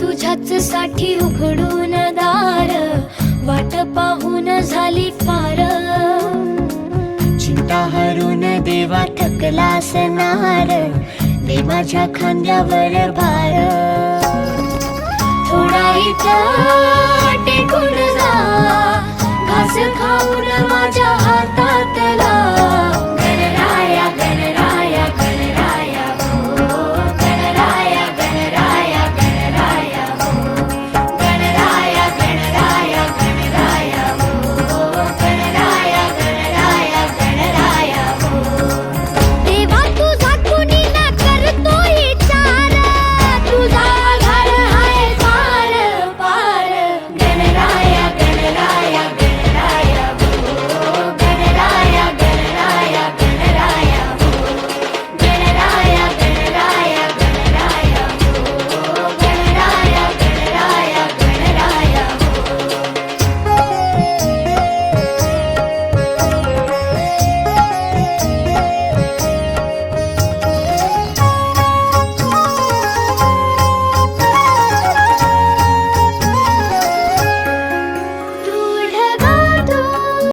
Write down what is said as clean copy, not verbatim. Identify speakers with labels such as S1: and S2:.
S1: तुझ्याच साठी उघडून दार, वाट पाहून झाली फार.
S2: चिंता हरून देवा थकला असणार, दे माझ्या खांद्यावर भार.
S1: थोडा इथं टेकून जा, घास खाऊन माझ्या हातातला.